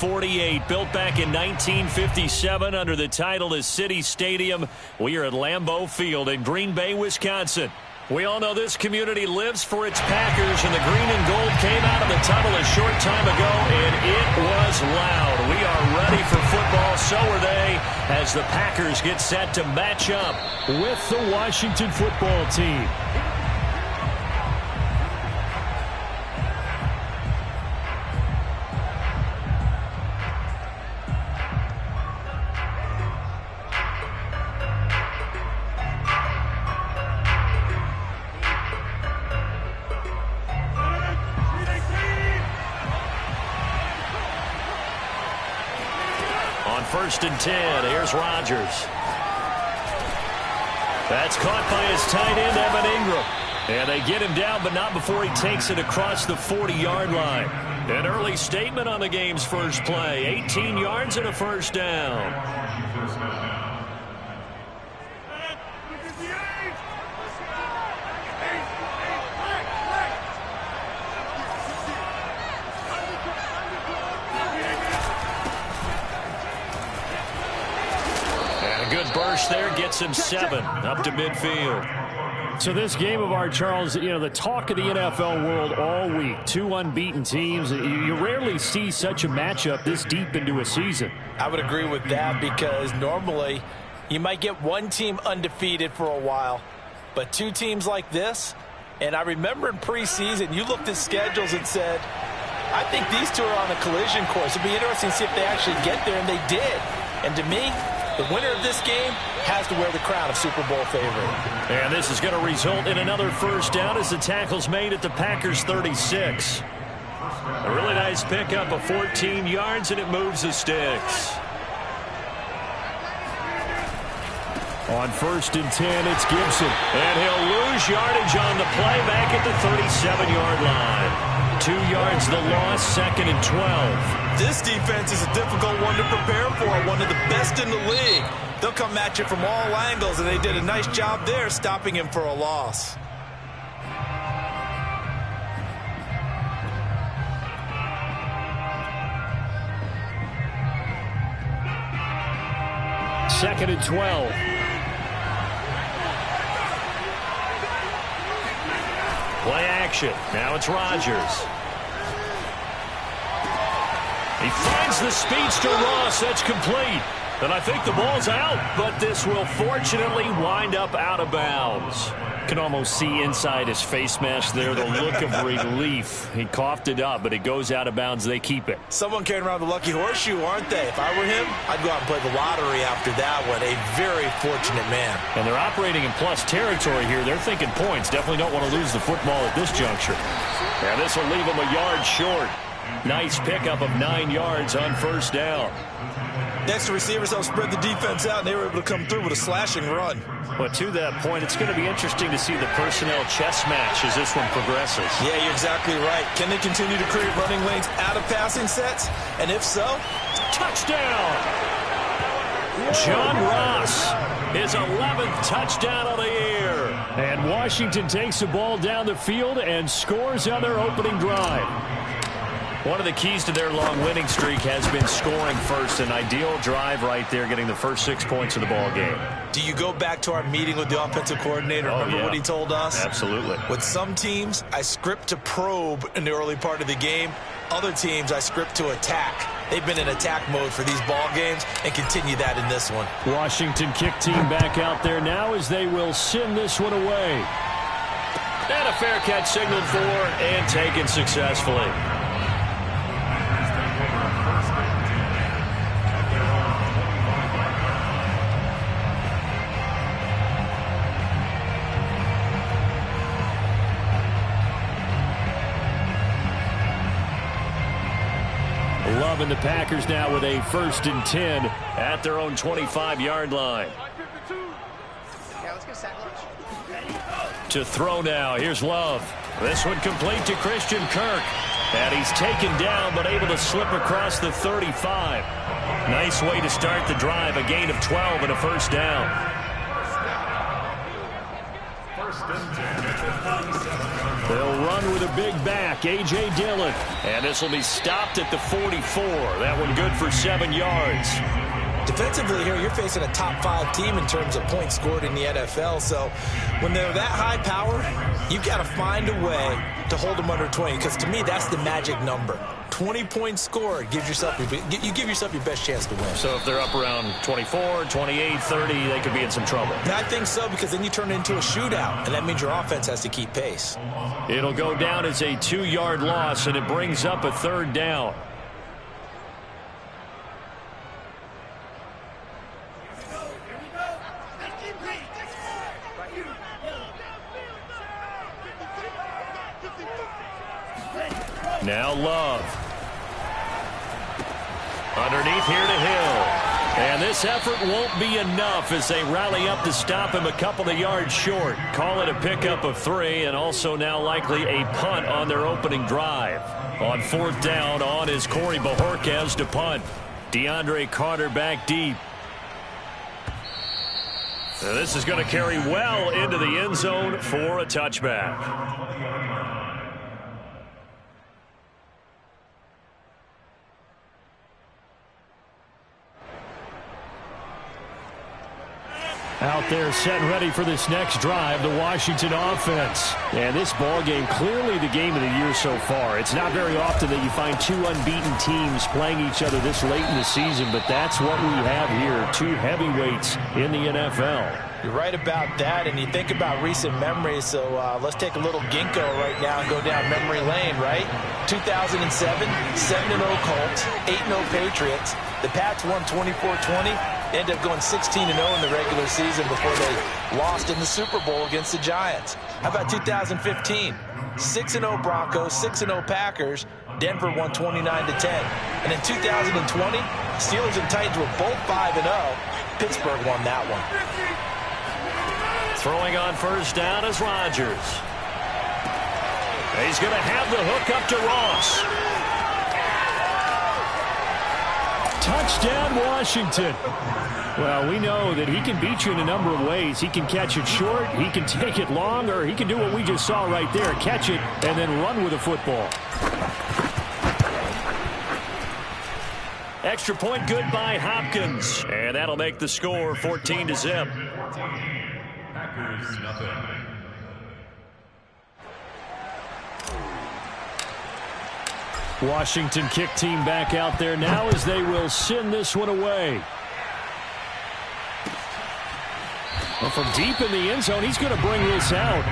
48, built back in 1957 under the title of City Stadium. We are at Lambeau Field in Green Bay, Wisconsin. We all know this community lives for its Packers, and the green and gold came out of the tunnel a short time ago, and it was loud. We are ready for football, so are they, as the Packers get set to match up with the Washington football team. First and 10. Here's Rodgers. That's caught by his tight end, Evan Ingram. And they get him down, but not before he takes it across the 40-yard line. An early statement on the game's first play. 18 yards and a first down. Burst there gets him 7 up to midfield. So this game of our, Charles, you know, the talk of the NFL world all week. 2 unbeaten teams. You rarely see such a matchup this deep into a season. I would agree with that, because normally you might get one team undefeated for a while, but 2 teams like this, and I remember in preseason you looked at schedules and said, I think these 2 are on a collision course. It'd be interesting to see if they actually get there, and they did. And to me, the winner of this game has to wear the crown of Super Bowl favorite. And this is going to result in another first down as the tackle's made at the Packers' 36. A really nice pickup of 14 yards, and it moves the sticks. On first and 10, it's Gibson. And he'll lose yardage on the play back at the 37-yard line. 2 yards the loss, 2nd and 12. This defense is a difficult one to prepare for, one of the best in the league. They'll come at you from all angles, and they did a nice job there stopping him for a loss. Second and 12. Play action. Now it's Rodgers. He finds the speedster Ross. That's complete. And I think the ball's out, but this will fortunately wind up out of bounds. Can almost see inside his face mask there the look of relief. He coughed it up, but it goes out of bounds. They keep it. Someone carrying around the lucky horseshoe, aren't they? If I were him, I'd go out and play the lottery after that one. A very fortunate man. And they're operating in plus territory here. They're thinking points. Definitely don't want to lose the football at this juncture. And this will leave them a yard short. Nice pickup of 9 yards on first down. Next, the receivers helped spread the defense out, and they were able to come through with a slashing run. But to that point, it's going to be interesting to see the personnel chess match as this one progresses. Yeah, you're exactly right. Can they continue to create running lanes out of passing sets? And if so, touchdown! John Ross, his 11th touchdown of the year. And Washington takes the ball down the field and scores on their opening drive. One of the keys to their long winning streak has been scoring first. An ideal drive right there, getting the first 6 points of the ball game. Do you go back to our meeting with the offensive coordinator? Remember what he told us? Absolutely. With some teams, I script to probe in the early part of the game. Other teams, I script to attack. They've been in attack mode for these ball games and continue that in this one. Washington kick team back out there now as they will send this one away. And a fair catch signaled for and taken successfully. And the Packers now with a 1st and 10 at their own 25-yard line. To throw now. Here's Love. This one complete to Christian Kirk. And he's taken down but able to slip across the 35. Nice way to start the drive. A gain of 12 and a first down. They'll run with with a big back, A.J. Dillon. And this will be stopped at the 44. That one good for 7 yards. Defensively here, you're facing a top 5 team in terms of points scored in the NFL. So when they're that high power, you've got to find a way to hold them under 20. Because to me, that's the magic number. 20 points scored gives yourself you give yourself your best chance to win. So if they're up around 24, 28, 30, they could be in some trouble. And I think so, because then you turn it into a shootout, and that means your offense has to keep pace. It'll go down as a 2-yard loss, and it brings up a 3rd down. Now Love. Underneath here to Hill. And this effort won't be enough as they rally up to stop him a couple of yards short. Call it a pickup of 3, and also now likely a punt on their opening drive. On 4th down, on is Corey Bojorquez to punt. DeAndre Carter back deep. Now this is going to carry well into the end zone for a touchback. Out there set and ready for this next drive, the Washington offense. And this ball game, clearly the game of the year so far. It's not very often that you find 2 unbeaten teams playing each other this late in the season, but that's what we have here, 2 heavyweights in the NFL. You're right about that, and you think about recent memories, so let's take a little ginkgo right now and go down memory lane, right? 2007, 7-0 Colts, 8-0 Patriots. The Pats won 24-20, ended up going 16-0 in the regular season before they lost in the Super Bowl against the Giants. How about 2015? 6-0 Broncos, 6-0 Packers. Denver won 29-10. And in 2020, Steelers and Titans were both 5-0. Pittsburgh won that one. Throwing on 1st down is Rodgers. He's going to have the hook up to Ross. Touchdown, Washington. Well, we know that he can beat you in a number of ways. He can catch it short, he can take it long, or he can do what we just saw right there, catch it and then run with the football. Extra point good by Hopkins. And that'll make the score 14-0. Packers nothing. Washington kick team back out there now as they will send this one away. Well, from deep in the end zone, he's going to bring this out.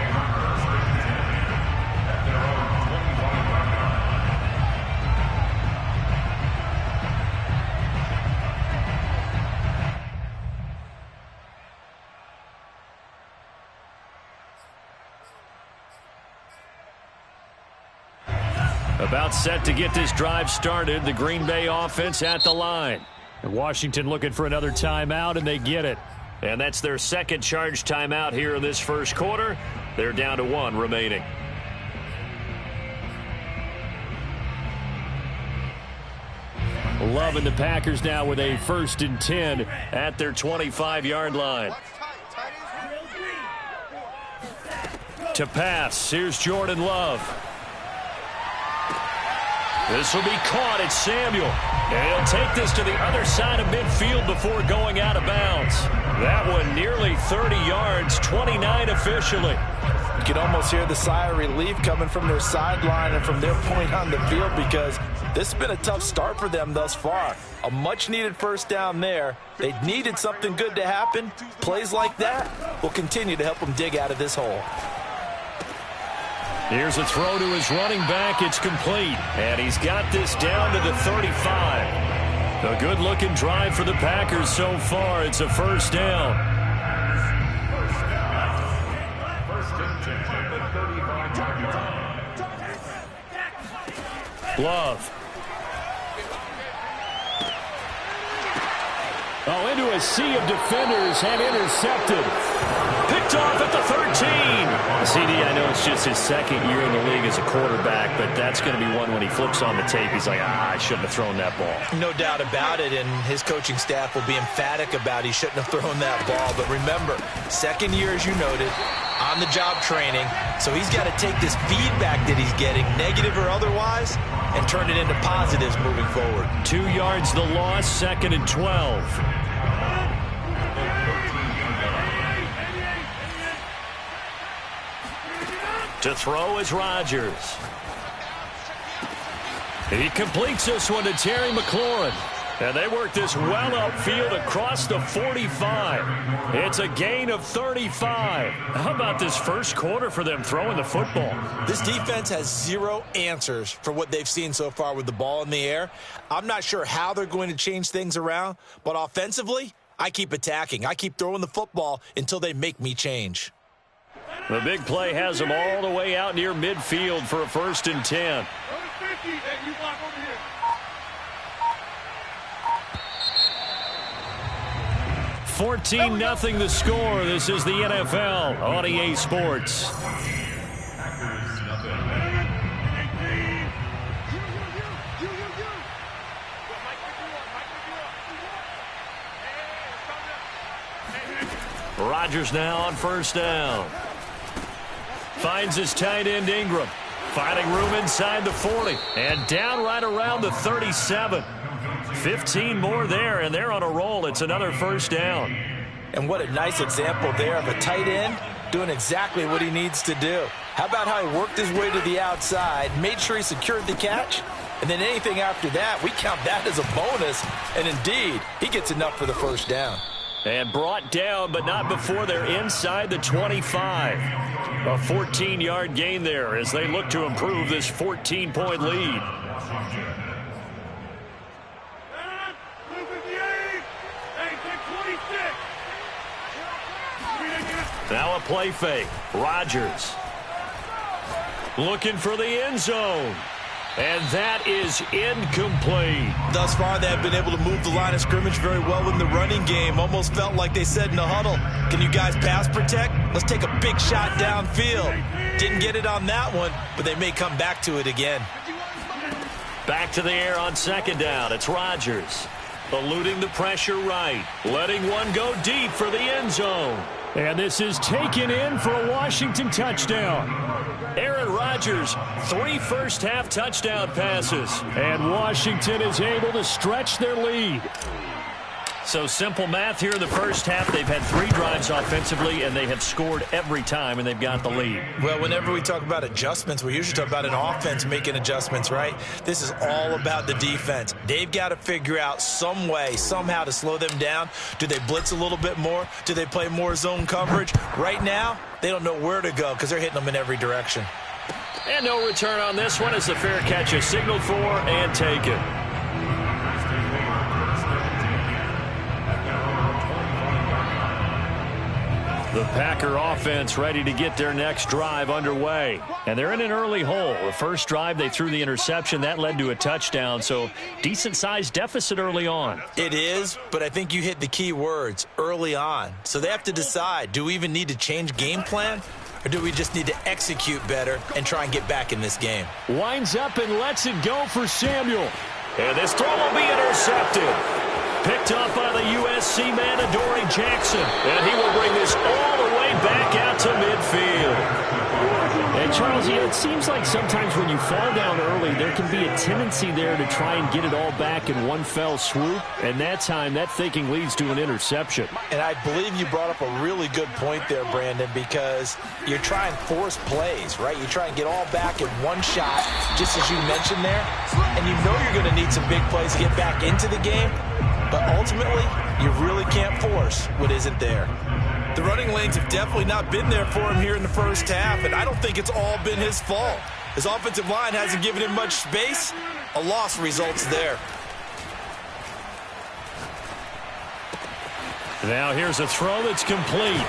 About set to get this drive started. The Green Bay offense at the line. And Washington looking for another timeout, and they get it. And that's their 2nd charge timeout here in this 1st quarter. They're down to 1 remaining. Loving the Packers now with a 1st and 10 at their 25-yard line. To pass, here's Jordan Love. This will be caught. It's Samuel. And he'll take this to the other side of midfield before going out of bounds. That one nearly 30 yards, 29 officially. You can almost hear the sigh of relief coming from their sideline and from their point on the field, because this has been a tough start for them thus far. A much-needed 1st down there. They needed something good to happen. Plays like that will continue to help them dig out of this hole. Here's a throw to his running back. It's complete. And he's got this down to the 35. A good-looking drive for the Packers so far. It's a 1st down. Love. Oh, into a sea of defenders and intercepted. Picked picked off at the 13. CD, I know it's just his second year in the league as a quarterback, but that's going to be one when he flips on the tape. He's like, I shouldn't have thrown that ball. No doubt about it, and his coaching staff will be emphatic about he shouldn't have thrown that ball. But remember, second year, as you noted, on-the-job training, so he's got to take this feedback that he's getting, negative or otherwise, and turn it into positives moving forward. 2 yards the loss, 2nd and 12. To throw is Rodgers. He completes this one to Terry McLaurin. And they work this well upfield across the 45. It's a gain of 35. How about this first quarter for them throwing the football? This defense has zero answers for what they've seen so far with the ball in the air. I'm not sure how they're going to change things around, but offensively, I keep attacking. I keep throwing the football until they make me change. The big play has them all the way out near midfield for a 1st and 10. 14-0 the score. This is the NFL on EA Sports. Rodgers now on 1st down. Finds his tight end Ingram. Finding room inside the 40. And down right around the 37. 15 more there, and they're on a roll. It's another 1st down. And what a nice example there of a tight end doing exactly what he needs to do. How about how he worked his way to the outside, made sure he secured the catch, and then anything after that, we count that as a bonus. And indeed, he gets enough for the 1st down. And brought down, but not before they're inside the 25. A 14-yard gain there as they look to improve this 14-point lead. Now a play fake. Rodgers looking for the end zone. And that is incomplete. Thus far, they have been able to move the line of scrimmage very well in the running game. Almost felt like they said in the huddle, can you guys pass protect? Let's take a big shot downfield. Didn't get it on that one, but they may come back to it again. Back to the air on 2nd down. It's Rodgers. Eluding the pressure right. Letting one go deep for the end zone. And this is taken in for a Washington touchdown. Aaron Rodgers, 3 first-half touchdown passes. And Washington is able to stretch their lead. So simple math here in the first half. They've had 3 drives offensively, and they have scored every time, and they've got the lead. Well, whenever we talk about adjustments, we usually talk about an offense making adjustments, right? This is all about the defense. They've got to figure out some way, somehow to slow them down. Do they blitz a little bit more? Do they play more zone coverage? Right now, they don't know where to go because they're hitting them in every direction. And no return on this one as the fair catch is signaled for and taken. The Packer offense ready to get their next drive underway. And they're in an early hole. The first drive, they threw the interception. That led to a touchdown, so decent-sized deficit early on. It is, but I think you hit the key words, early on. So they have to decide, do we even need to change game plan? Or do we just need to execute better and try and get back in this game? Winds up and lets it go for Samuel. And this throw will be intercepted. Picked off by the USC man, Adoree Jackson. And he will bring this all the way back out to midfield. And, Charles, it seems like sometimes when you fall down early, there can be a tendency there to try and get it all back in one fell swoop. And that time, that thinking leads to an interception. And I believe you brought up a really good point there, Brandon, because you're trying to force plays, right? You try and get all back in one shot, just as you mentioned there. And you know you're going to need some big plays to get back into the game. But ultimately, you really can't force what isn't there. The running lanes have definitely not been there for him here in the first half, and I don't think it's all been his fault. His offensive line hasn't given him much space. A loss results there. Now here's a throw that's complete.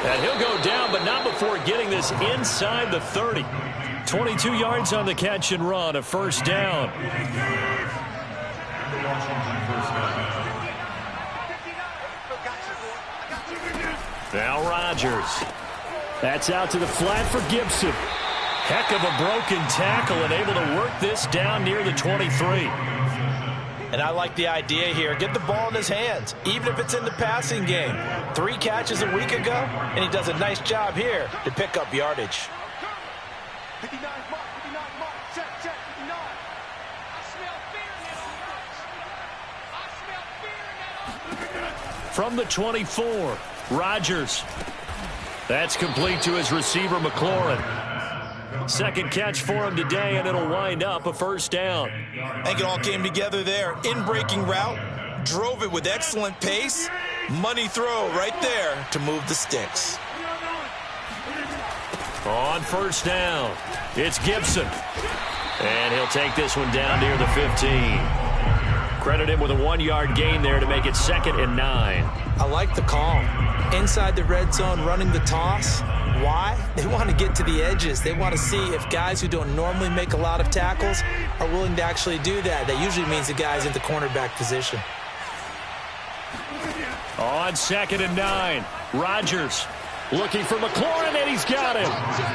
And he'll go down, but not before getting this inside the 30. 22 yards on the catch and run, a first down. Now Rodgers That's out to the flat for Gibson. Heck of a broken tackle and able to work this down near the 23. And I like the idea here. Get the ball in his hands, even if it's in the passing game. 3 catches a week ago, and he does a nice job here to pick up yardage. 59 mark, check, 59. I smell fear in that offense. From the 24, Rodgers. That's complete to his receiver, McLaurin. Second catch for him today, and it'll wind up a first down. I think it all came together there. In-breaking route, drove it with excellent pace. Money throw right there to move the sticks. On first down, it's Gibson. And he'll take this one down near the 15. Credit him with a 1-yard gain there to make it 2nd and 9. I like the call. Inside the red zone, running the toss. Why? They want to get to the edges. They want to see if guys who don't normally make a lot of tackles are willing to actually do that. That usually means the guy's in the cornerback position. On 2nd and 9, Rodgers looking for McLaurin, and he's got him.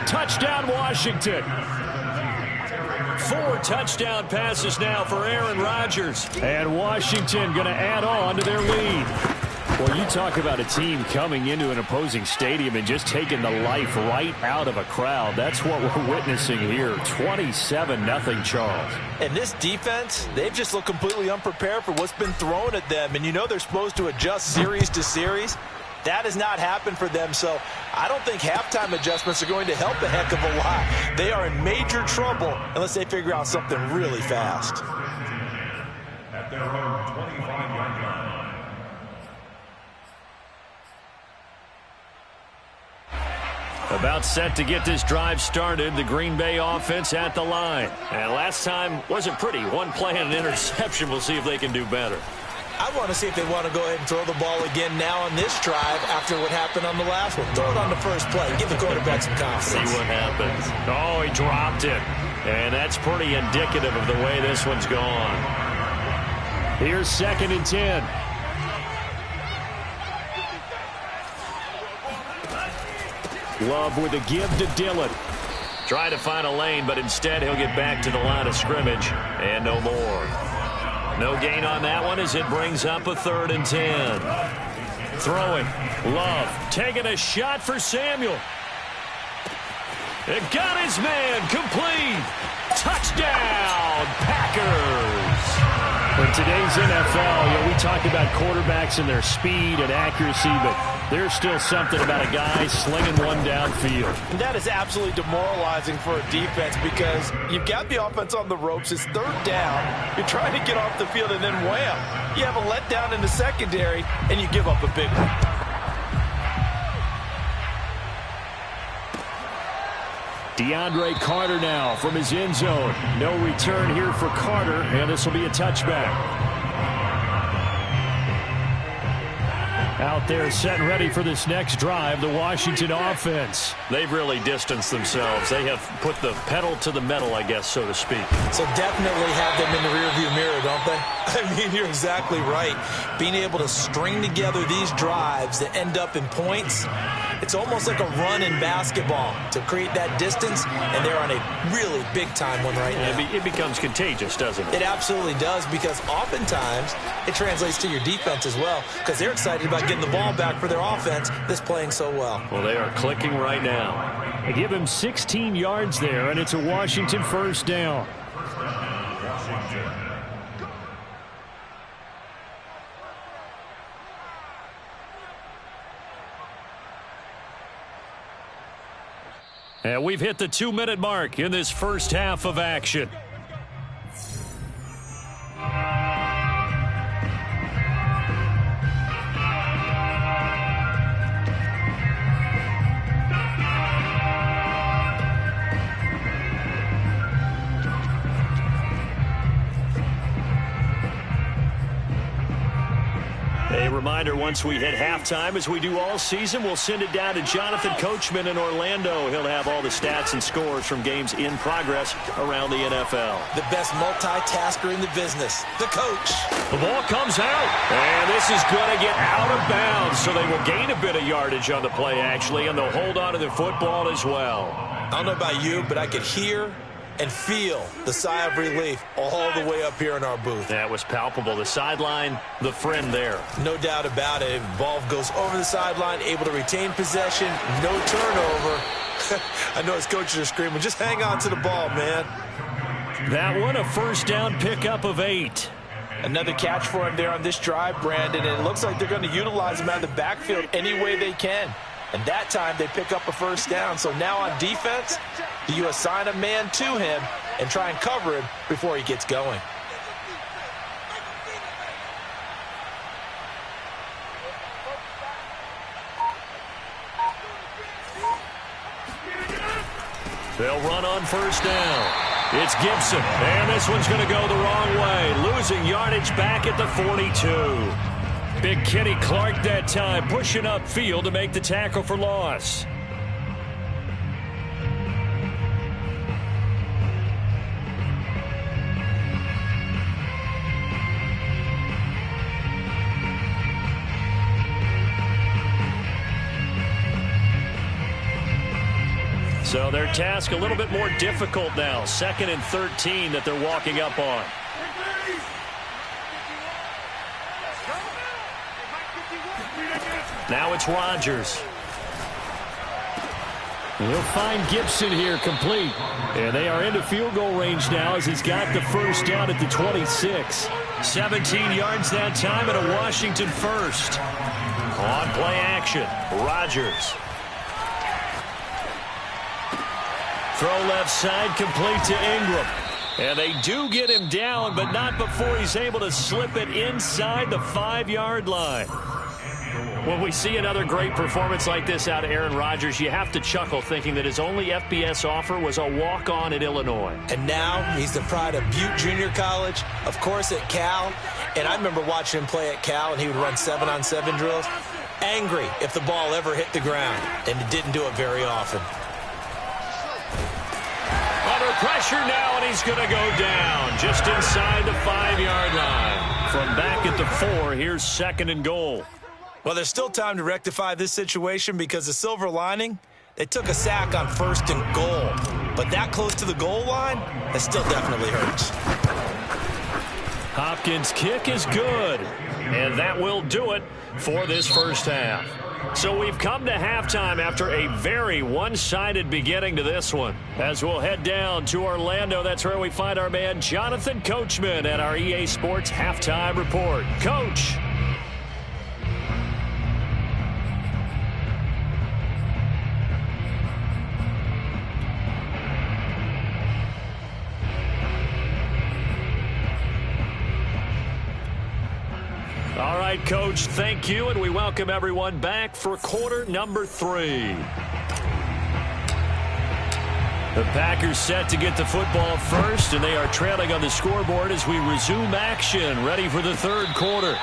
Touchdown, Washington. 4 touchdown passes now for Aaron Rodgers. And Washington going to add on to their lead. Well, you talk about a team coming into an opposing stadium and just taking the life right out of a crowd. That's what we're witnessing here. 27-0 Charles. And this defense, they've just looked completely unprepared for what's been thrown at them. And you know they're supposed to adjust series to series. That has not happened for them, so I don't think halftime adjustments are going to help a heck of a lot. They are in major trouble unless they figure out something really fast. At their own 25-yard line. About set to get this drive started, the Green Bay offense at the line. And last time wasn't pretty. 1 play and an interception. We'll see if they can do better. I want to see if they want to go ahead and throw the ball again now on this drive after what happened on the last one. Throw it on the first play. Give the quarterback some confidence. See what happens. Oh, he dropped it. And that's pretty indicative of the way this one's gone. Here's 2nd and 10. Love with a give to Dillon. Try to find a lane, but instead he'll get back to the line of scrimmage. And no more. No gain on that one as it brings up a 3rd and 10. Throwing. Love taking a shot for Samuel. It got his man complete. Touchdown, Packers. In today's NFL, we talk about quarterbacks and their speed and accuracy, but there's still something about a guy slinging one downfield. And that is absolutely demoralizing for a defense because you've got the offense on the ropes. It's 3rd down. You're trying to get off the field, and then wham, you have a letdown in the secondary, and you give up a big one. DeAndre Carter now from his end zone. No return here for Carter, and this will be a touchback. Out there set and ready for this next drive, the Washington offense. They've really distanced themselves. They have put the pedal to the metal, I guess, so to speak. So definitely have them in the rearview mirror, don't they? I mean, you're exactly right. Being able to string together these drives that end up in points, it's almost like a run in basketball to create that distance, and they're on a really big-time one right now. It becomes contagious, doesn't it? It absolutely does, because oftentimes it translates to your defense as well, because they're excited about getting the ball back for their offense that's playing so well. Well, they are clicking right now. They give him 16 yards there, and it's a Washington first down. And we've hit the 2-minute mark in this first half of action. A reminder, once we hit halftime, as we do all season, we'll send it down to Jonathan Coachman in Orlando. He'll have all the stats and scores from games in progress around the NFL. The best multitasker in the business, the coach. The ball comes out, and this is going to get out of bounds, so they will gain a bit of yardage on the play, actually, and they'll hold on to the football as well. I don't know about you, but I could hear and feel the sigh of relief all the way up here in our booth. That was palpable. The sideline, the friend there. No doubt about it. Ball goes over the sideline, able to retain possession, no turnover. I know his coaches are screaming, just hang on to the ball, man. That one, a first down pickup of 8. Another catch for him there on this drive, Brandon, and it looks like they're going to utilize him out of the backfield any way they can. And that time they pick up a first down. So now on defense, do you assign a man to him and try and cover him before he gets going? They'll run on first down. It's Gibson, and this one's going to go the wrong way. Losing yardage back at the 42. Big Kenny Clark that time, pushing upfield to make the tackle for loss. So their task a little bit more difficult now. 2nd and 13 that they're walking up on. Now it's Rodgers. He'll find Gibson here complete. And they are into field goal range now as he's got the first down at the 26. 17 yards that time and a Washington first. On play action, Rodgers. Throw left side, complete to Ingram. And they do get him down, but not before he's able to slip it inside the 5-yard line. When we see another great performance like this out of Aaron Rodgers, you have to chuckle thinking that his only FBS offer was a walk-on at Illinois. And now he's the pride of Butte Junior College, of course at Cal. And I remember watching him play at Cal, and he would run 7-on-7 drills. Angry if the ball ever hit the ground, and it didn't do it very often. Under pressure now, and he's going to go down just inside the 5-yard line. From back at the 4, here's 2nd and goal. Well, there's still time to rectify this situation because the silver lining, they took a sack on 1st and goal. But that close to the goal line, that still definitely hurts. Hopkins' kick is good, and that will do it for this first half. So we've come to halftime after a very one-sided beginning to this one. As we'll head down to Orlando, that's where we find our man Jonathan Coachman at our EA Sports Halftime Report. Coach. All right, Coach, thank you, and we welcome everyone back for quarter number 3. The Packers set to get the football first, and they are trailing on the scoreboard as we resume action, ready for the 3rd quarter.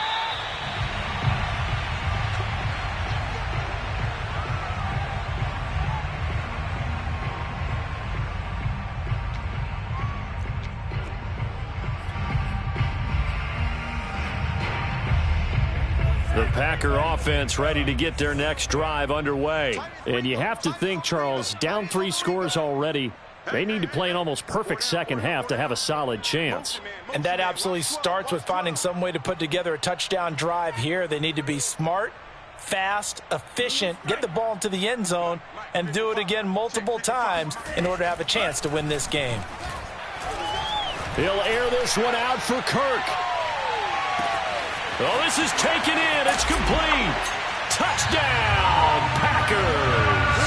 The Packer offense ready to get their next drive underway. And you have to think, Charles, down 3 scores already. They need to play an almost perfect second half to have a solid chance. And that absolutely starts with finding some way to put together a touchdown drive here. They need to be smart, fast, efficient, get the ball into the end zone, and do it again multiple times in order to have a chance to win this game. He'll air this one out for Kirk. Oh, this is taken in. It's complete. Touchdown, Packers.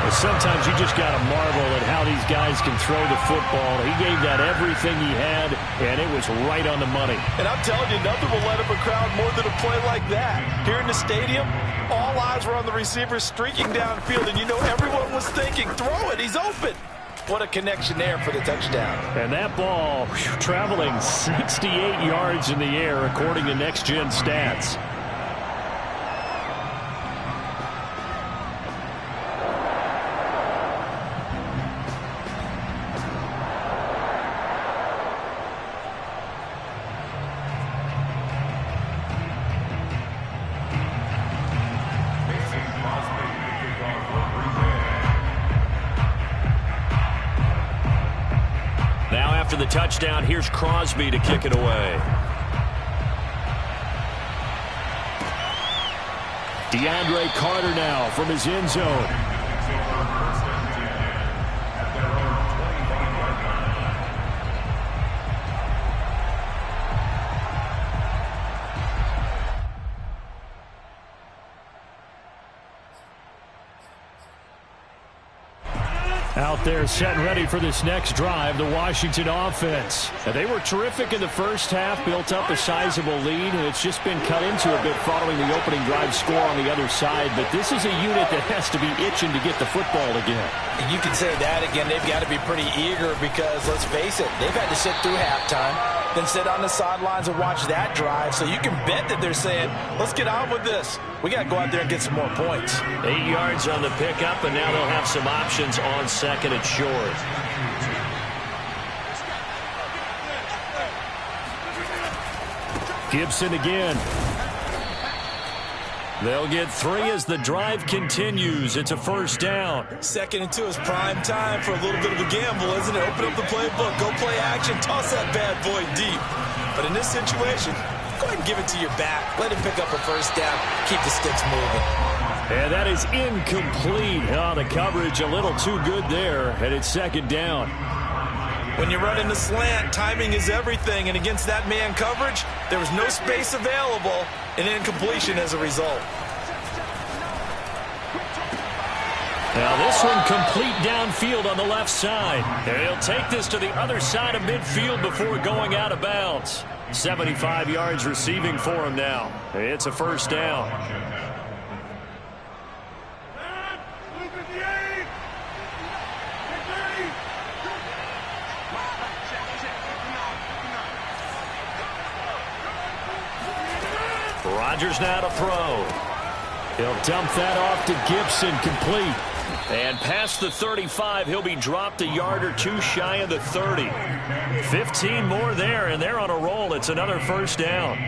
Well, sometimes you just got to marvel at how these guys can throw the football. He gave that everything he had, and it was right on the money. And I'm telling you, nothing will let up a crowd more than a play like that. Here in the stadium, all eyes were on the receiver streaking downfield, and you know everyone was thinking, throw it, he's open. What a connection there for the touchdown. And that ball traveling 68 yards in the air according to Next Gen Stats. the touchdown. Here's Crosby to kick it away. DeAndre Carter now from his end zone. Out there set and ready for this next drive, the Washington offense. Now, they were terrific in the first half, built up a sizable lead, and it's just been cut into a bit following the opening drive score on the other side. But this is a unit that has to be itching to get the football again. And you can say that again. They've got to be pretty eager because, let's face it, they've had to sit through halftime, then sit on the sidelines and watch that drive. So you can bet that they're saying, let's get on with this. We got to go out there and get some more points. 8 yards on the pickup, and now they'll have some options on second and short. Gibson again. They'll get 3 as the drive continues. It's a first down. 2nd and 2 is prime time for a little bit of a gamble, isn't it? Open up the playbook, go play action, toss that bad boy deep. But in this situation, go ahead and give it to your back. Let him pick up a first down. Keep the sticks moving. And that is incomplete. Oh, the coverage a little too good there, and it's 2nd down. When you're running the slant, timing is everything, and against that man coverage, there was no space available, and incompletion as a result. Now this one complete downfield on the left side. And he'll take this to the other side of midfield before going out of bounds. 75 yards receiving for him now. It's a first down. Rodgers now to throw. He'll dump that off to Gibson, complete. And past the 35, he'll be dropped a yard or two shy of the 30. 15 more there, and they're on a roll. It's another first down.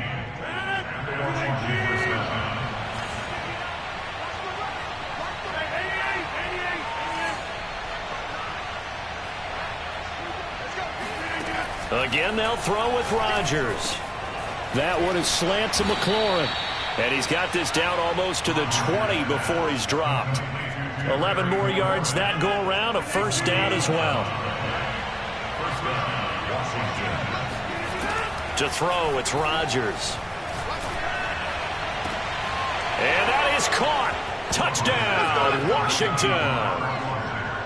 Again, they'll throw with Rodgers. That one is slant to McLaurin. And he's got this down almost to the 20 before he's dropped. 11 more yards that go around, a first down as well. To throw, it's Rodgers. And that is caught. Touchdown, Washington.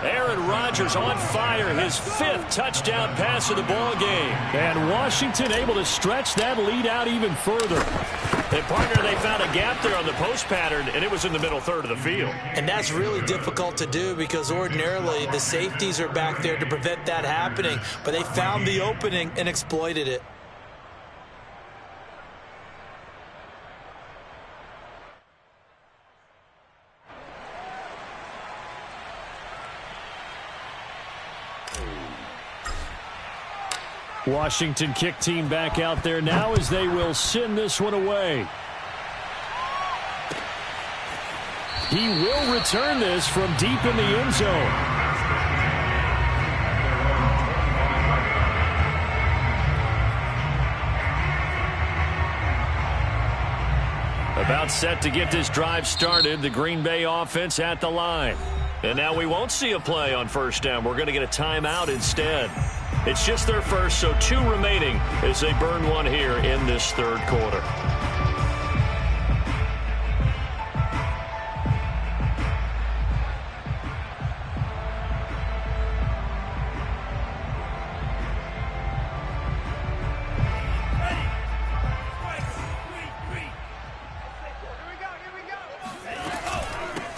Aaron Rodgers on fire, his 5th touchdown pass of the ball game. And Washington able to stretch that lead out even further. And, partner, they found a gap there on the post pattern, and it was in the middle third of the field. And that's really difficult to do because ordinarily the safeties are back there to prevent that happening. But they found the opening and exploited it. Washington kick team back out there now as they will send this one away. He will return this from deep in the end zone. About set to get this drive started, the Green Bay offense at the line. And now we won't see a play on first down. We're going to get a timeout instead. It's just their first, so 2 remaining as they burn one here in this third quarter.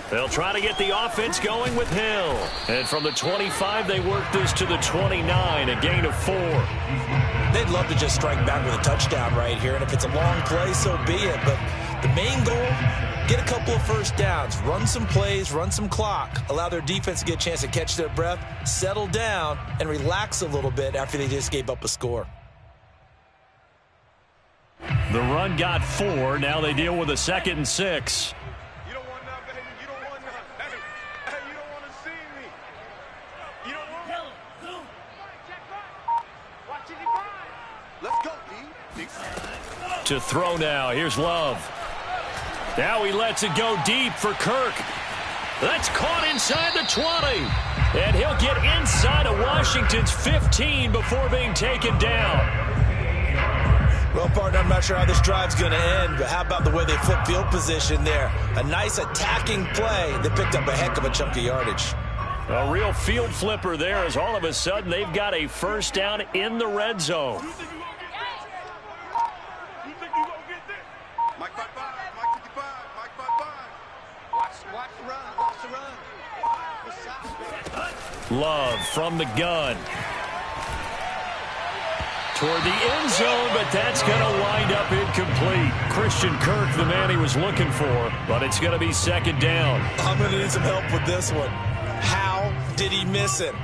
They'll try to get the offense going with Hill. And from the 25, they work this to the 29, a gain of 4. They'd love to just strike back with a touchdown right here, and if it's a long play, so be it. But the main goal, get a couple of first downs, run some plays, run some clock, allow their defense to get a chance to catch their breath, settle down, and relax a little bit after they just gave up a score. The run got 4. Now they deal with a 2nd and 6. To throw now. Here's Love. Now he lets it go deep for Kirk. That's caught inside the 20. And he'll get inside of Washington's 15 before being taken down. Well, partner, I'm not sure how this drive's going to end, but how about the way they flip field position there? A nice attacking play. They picked up a heck of a chunk of yardage. A real field flipper there as all of a sudden they've got a first down in the red zone. Love from the gun. Toward the end zone, but that's going to wind up incomplete. Christian Kirk, the man he was looking for, but it's going to be second down. I'm going to need some help with this one. How did he miss it?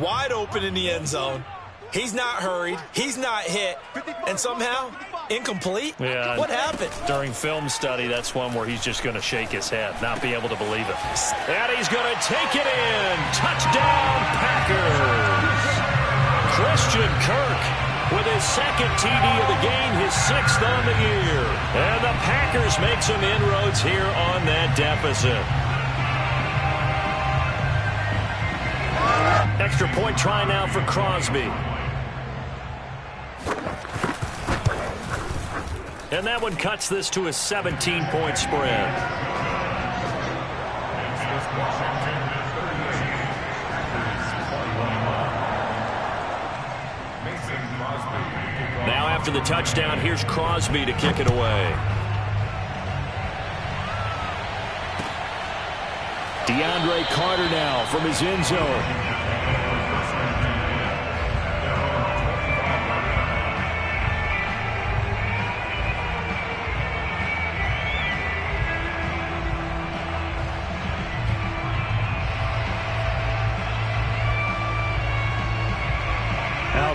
Wide open in the end zone. He's not hurried. He's not hit. And somehow, incomplete? Yeah. What happened? During film study, that's one where he's just going to shake his head, not be able to believe it. And he's going to take it in. Touchdown, Packers. Christian Kirk with his second TD of the game, his 6th on the year. And the Packers make some inroads here on that deficit. Extra point try now for Crosby. And that one cuts this to a 17-point spread. Now after the touchdown, here's Crosby to kick it away. DeAndre Carter now from his end zone.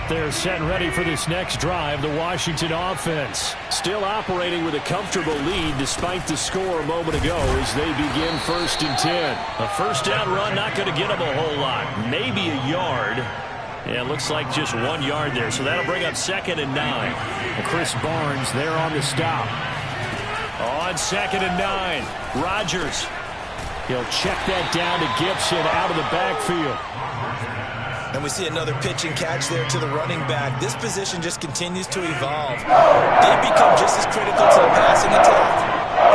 They're set and ready for this next drive. The Washington offense still operating with a comfortable lead despite the score a moment ago as they begin 1st and 10. A first down run not going to get them a whole lot. Maybe a yard. Yeah, it looks like just 1 yard there. So that'll bring up 2nd and 9. And Chris Barnes there on the stop. On 2nd and 9. Rodgers. He'll check that down to Gibson out of the backfield. And we see another pitch and catch there to the running back. This position just continues to evolve. They become just as critical to the passing attack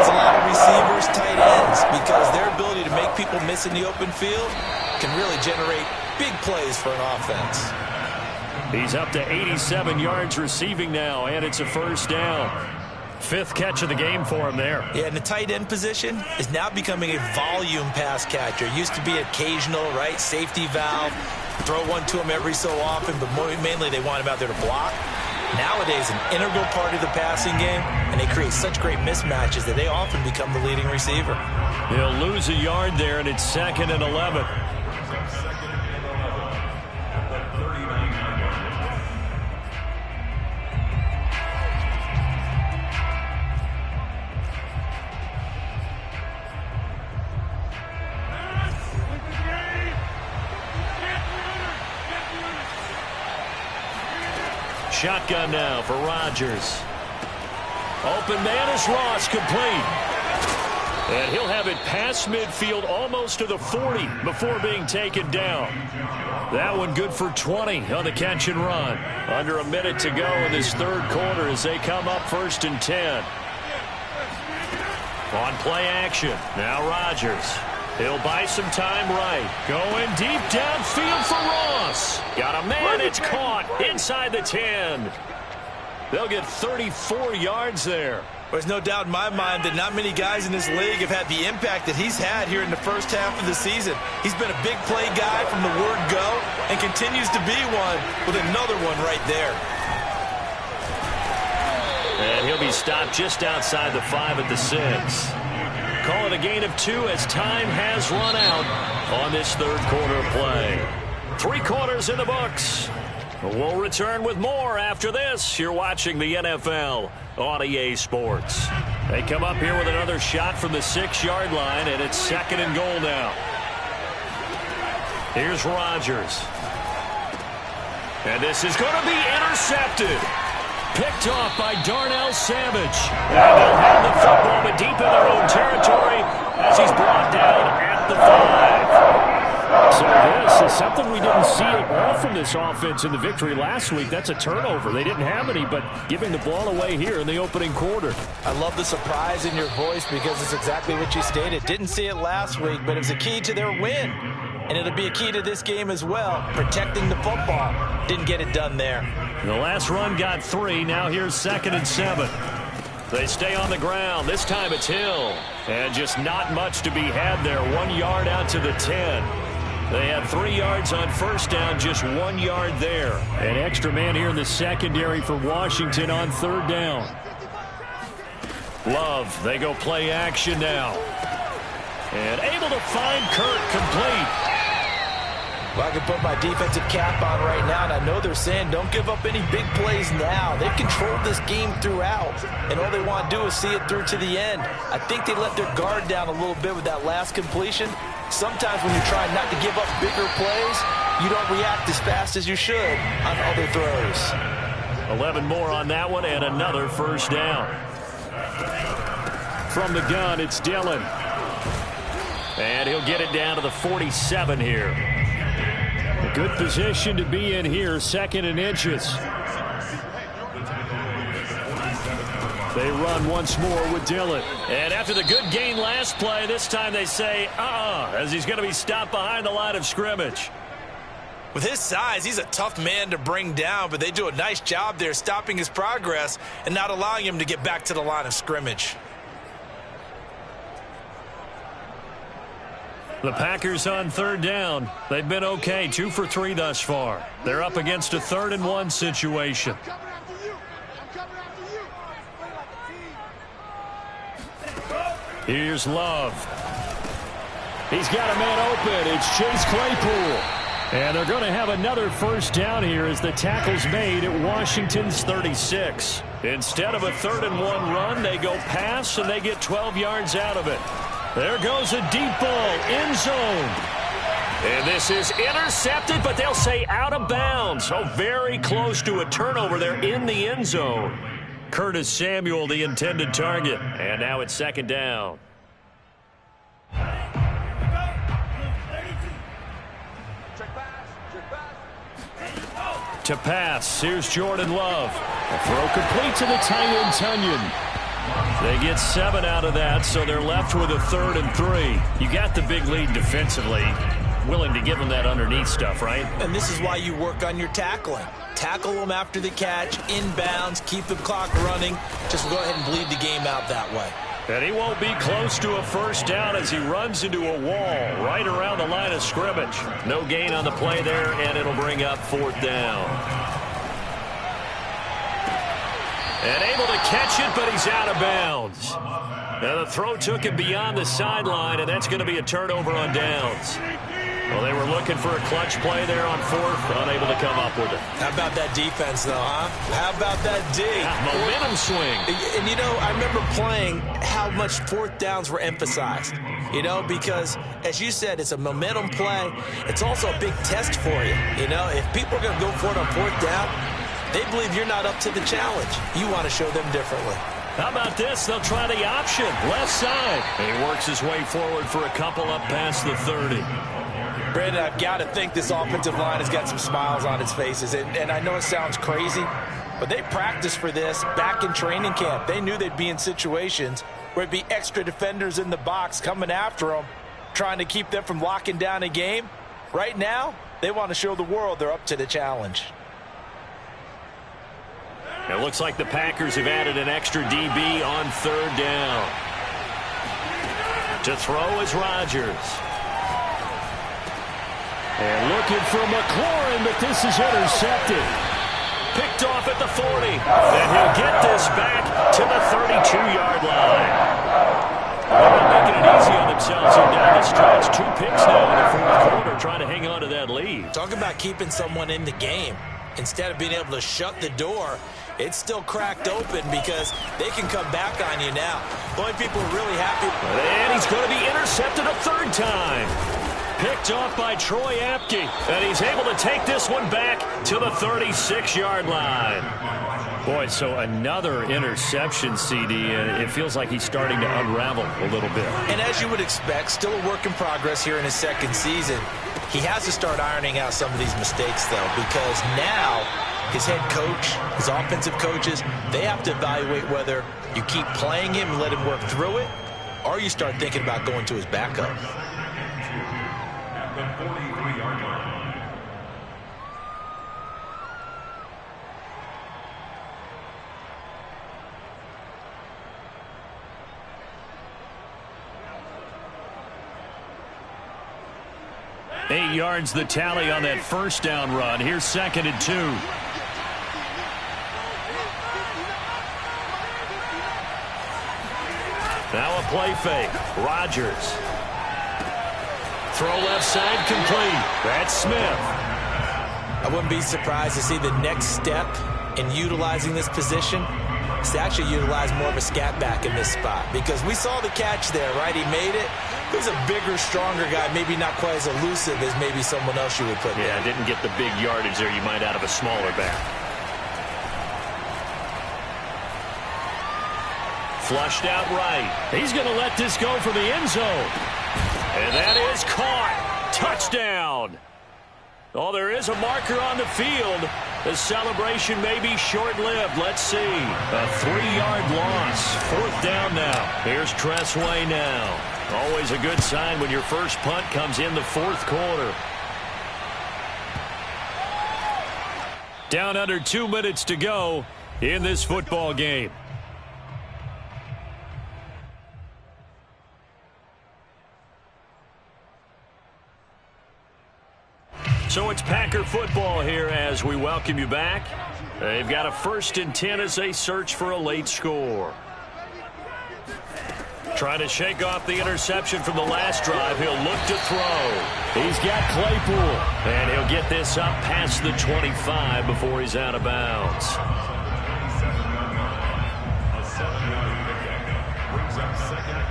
as a lot of receivers, tight ends, because their ability to make people miss in the open field can really generate big plays for an offense. He's up to 87 yards receiving now, and it's a first down. 5th catch of the game for him there. Yeah, and the tight end position is now becoming a volume pass catcher. It used to be occasional, right? Safety valve. Throw one to him every so often, but mainly they want him out there to block. Nowadays, an integral part of the passing game, and they create such great mismatches that they often become the leading receiver. He'll lose a yard there, and it's 2nd and 11. Shotgun now for Rodgers. Open man is Ross, complete. And he'll have it past midfield almost to the 40 before being taken down. That one good for 20 on the catch and run. Under a minute to go in this 3rd quarter as they come up 1st and 10. On play action. Now Rodgers. He'll buy some time right. Going deep downfield for Ross. Got a man. It's caught inside the 10. They'll get 34 yards there. There's no doubt in my mind that not many guys in this league have had the impact that he's had here in the first half of the season. He's been a big play guy from the word go and continues to be one with another one right there. And he'll be stopped just outside the 5 at the 6. Call it a gain of 2 as time has run out on this 3rd quarter play. 3 quarters in the books. We'll return with more after this. You're watching the NFL on EA Sports. They come up here with another shot from the 6-yard line, and it's 2nd and goal now. Here's Rodgers. And this is going to be intercepted. Picked off by Darnell Savage. And they'll have the football, but deep in their own territory as he's brought down at the 5. So this is something we didn't see at all from this offense in the victory last week. That's a turnover. They didn't have any, but giving the ball away here in the opening quarter. I love the surprise in your voice because it's exactly what you stated. Didn't see it last week, but it was a key to their win. And it'll be a key to this game as well, protecting the football. Didn't get it done there. The last run got 3. Now here's 2nd and 7. They stay on the ground. This time it's Hill. And just not much to be had there. 1 yard out to the 10. They had 3 yards on first down, just 1 yard there. An extra man here in the secondary for Washington on 3rd down. Love, they go play action now. And able to find Kirk complete. Well, I can put my defensive cap on right now, and I know they're saying don't give up any big plays now. They've controlled this game throughout, and all they want to do is see it through to the end. I think they let their guard down a little bit with that last completion. Sometimes when you're trying not to give up bigger plays, you don't react as fast as you should on other throws. 11 more on that one, and another first down. From the gun, it's Dillon. And he'll get it down to the 47 here. A good position to be in here, 2nd and inches. They run once more with Dillon. And after the good gain last play, this time they say, as he's going to be stopped behind the line of scrimmage. With his size, he's a tough man to bring down, but they do a nice job there stopping his progress and not allowing him to get back to the line of scrimmage. The Packers on 3rd down. They've been okay, 2 for 3 thus far. They're up against a 3rd and 1 situation. Here's Love. He's got a man open. It's Chase Claypool. And they're going to have another first down here as the tackle's made at Washington's 36. Instead of a 3rd and 1 run, they go pass, and they get 12 yards out of it. There goes a deep ball, end zone. And this is intercepted, but they'll say out of bounds. So very close to a turnover there in the end zone. Curtis Samuel, the intended target. And now it's 2nd down. To pass, here's Jordan Love. A throw complete to the tight end, Tunyon. They get 7 out of that, so they're left with a 3rd and 3. You got the big lead defensively. Willing to give them that underneath stuff, right? And this is why you work on your tackling. Tackle them after the catch, inbounds, keep the clock running. Just go ahead and bleed the game out that way. And he won't be close to a first down as he runs into a wall right around the line of scrimmage. No gain on the play there, and it'll bring up 4th down. And able to catch it, but he's out of bounds. Now the throw took him beyond the sideline, and that's going to be a turnover on downs. Well, they were looking for a clutch play there on 4th, unable to come up with it. How about that defense, though, huh? How about that D? Momentum swing. And, you know, I remember playing how much 4th downs were emphasized, you know, because, as you said, it's a momentum play. It's also a big test for you, you know. If people are going to go for it on 4th down, they believe you're not up to the challenge. You want to show them differently. How about this? They'll try the option, left side. And he works his way forward for a couple up past the 30. Brandon, I've got to think this offensive line has got some smiles on its faces. And I know it sounds crazy, but they practiced for this back in training camp. They knew they'd be in situations where it'd be extra defenders in the box coming after them, trying to keep them from locking down a game. Right now, they want to show the world they're up to the challenge. It looks like the Packers have added an extra DB on 3rd down. To throw is Rodgers. And looking for McLaurin, but this is intercepted. Picked off at the 40. And he'll get this back to the 32-yard line. They're not making it easy on themselves here down the stretch. 2 picks now in the 4th quarter, trying to hang on to that lead. Talk about keeping someone in the game. Instead of being able to shut the door, it's still cracked open because they can come back on you now. The only people are really happy. And he's going to be intercepted a 3rd time. Picked off by Troy Apke. And he's able to take this one back to the 36-yard line. Boy, so another interception, CD, and it feels like he's starting to unravel a little bit. And as you would expect, still a work in progress here in his second season. He has to start ironing out some of these mistakes, though, because now his head coach, his offensive coaches, they have to evaluate whether you keep playing him and let him work through it, or you start thinking about going to his backup. At the 43-yard line. Eight yards the tally on that first down run. Here's 2nd and 2. Now a play fake. Rodgers. Throw left side complete. That's Smith. I wouldn't be surprised to see the next step in utilizing this position is to actually utilize more of a scat back in this spot, because we saw the catch there, right? He made it. He's a bigger, stronger guy, maybe not quite as elusive as maybe someone else you would put there. Yeah, didn't get the big yardage there you might out of a smaller back. Flushed out right. He's going to let this go for the end zone. And that is caught. Touchdown. Oh, there is a marker on the field. The celebration may be short-lived. Let's see. A 3-yard loss. 4th down now. Here's Tressway now. Always a good sign when your first punt comes in the 4th quarter. Down under 2 minutes to go in this football game. So it's Packer football here as we welcome you back. They've got a 1st and 10 as they search for a late score. Trying to shake off the interception from the last drive. He'll look to throw. He's got Claypool. And he'll get this up past the 25 before he's out of bounds. A 7-yard pickup brings up 2nd and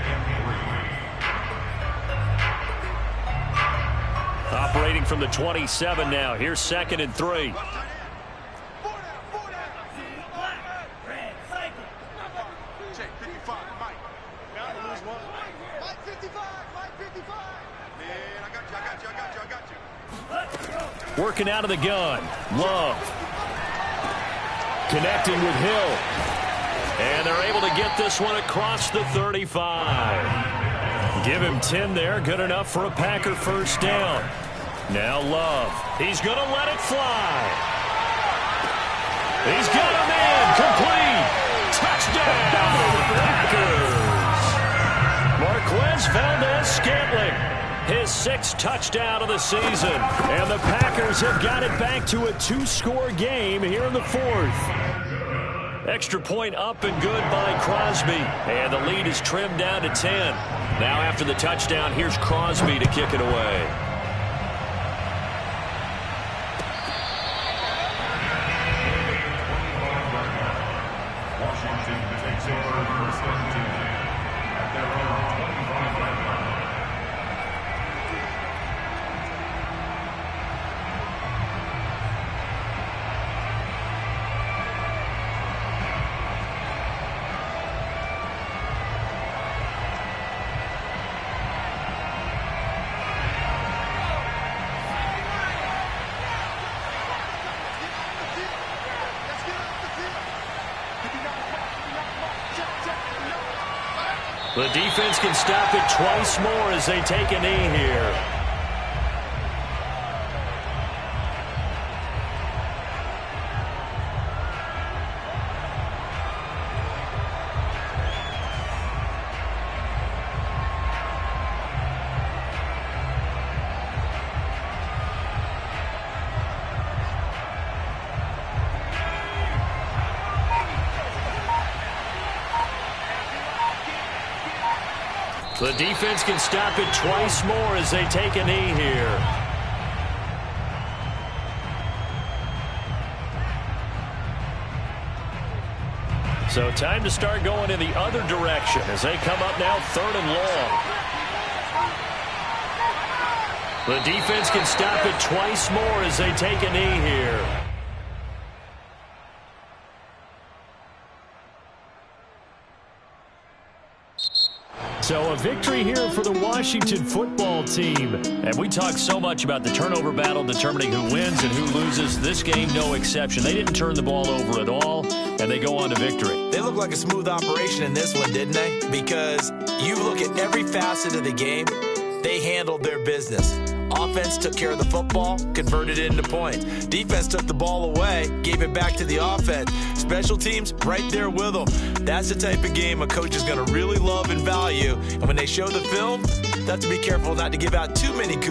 3. Operating from the 27 now. Here's 2nd and 3. Working out of the gun. Love. Connecting with Hill. And they're able to get this one across the 35. Give him 10 there. Good enough for a Packer 1st down. Now Love. He's going to let it fly. He's got him in. Complete. Touchdown, Packers. Marquez Valdez-Scantling. His 6th touchdown of the season. And the Packers have got it back to a 2-score game here in the 4th. Extra point up and good by Crosby. And the lead is trimmed down to 10. Now after the touchdown, here's Crosby to kick it away. Washington takes over 1st and 10 at their own 25-yard line. The defense can stop it twice more as they take a knee here. The defense can stop it twice more as they take a knee here. So time to start going in the other direction as they come up now 3rd and long. The defense can stop it twice more as they take a knee here. So a victory here for the Washington football team. And we talk so much about the turnover battle determining who wins and who loses. This game, no exception. They didn't turn the ball over at all, and they go on to victory. They look like a smooth operation in this one, didn't they? Because you look at every facet of the game, they handled their business. Offense took care of the football, converted it into points. Defense took the ball away, gave it back to the offense. Special teams, right there with them. That's the type of game a coach is going to really love and value. And when they show the film, they have to be careful not to give out too many